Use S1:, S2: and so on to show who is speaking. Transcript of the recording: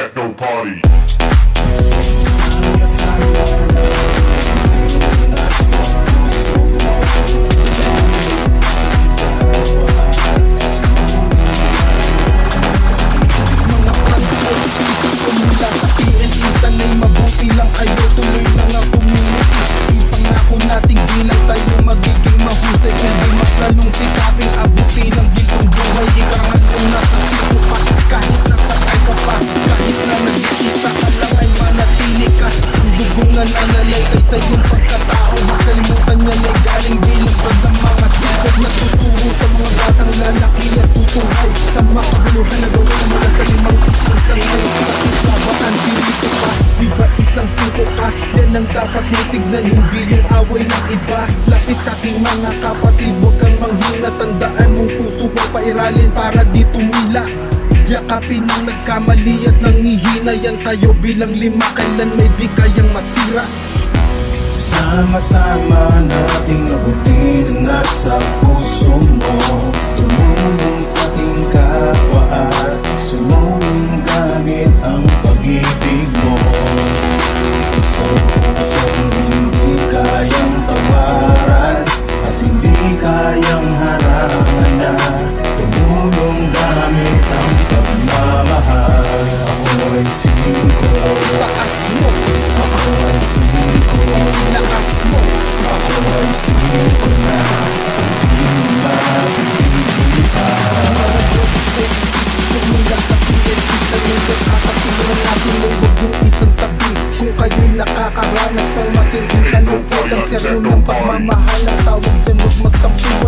S1: Techno party.
S2: Sanay mabuti lang kayo, tuloy lang ang community. Ipangako nating bilang tayo magiging mahusay, kundi mas lalong sikaping abutin ang gintong buhay. Ikarangan kung nasa siko pa, kahit nasakay ka pa, kahit na nag-iisa ka lang ay manatili ka. Ang dugong na nanalaykay sa iyong pagkatao, makalimutan niya na galing binubad ng mga sikat na tuturo sa mga batang lalaki at tutuhay sa makabuluhan na gawin mula sa 5 isang sangay. Bakit dito pa, di ba isang siko ka? Yan ang dapat mo tignan, hindi yung away ng iba. Lapit aking mga kapatid, huwag kang manghina. Tandaan mong puso mo pairalin para di tumila. Yakapin ang nagkamali at nangihina. Yan tayo bilang 5, kailan may di kayang masira.
S3: Sama-sama nating abutin ang nasa puso mo. Tumulong sa ating kapwa at sumulong gamit ang pag-ibig mo. Sa pusong hindi kayang tawaran at hindi kayang harangan na tumulong gamit ang pagmamahal. Ako ay 5.
S2: Taas mo,
S3: Ako ay 5.
S2: lakas mo.
S3: Ako ay 5 na hindi mo mapipilitan.
S2: Isisipin mula sa PNP sa lingkod, kakatulungan natin ng huwag yung isang tabi. Kung kayo'y nakakaranas ng matinding kalungkot, ang seryo ng pagmamahal ang tawag dyan, huwag magtampi.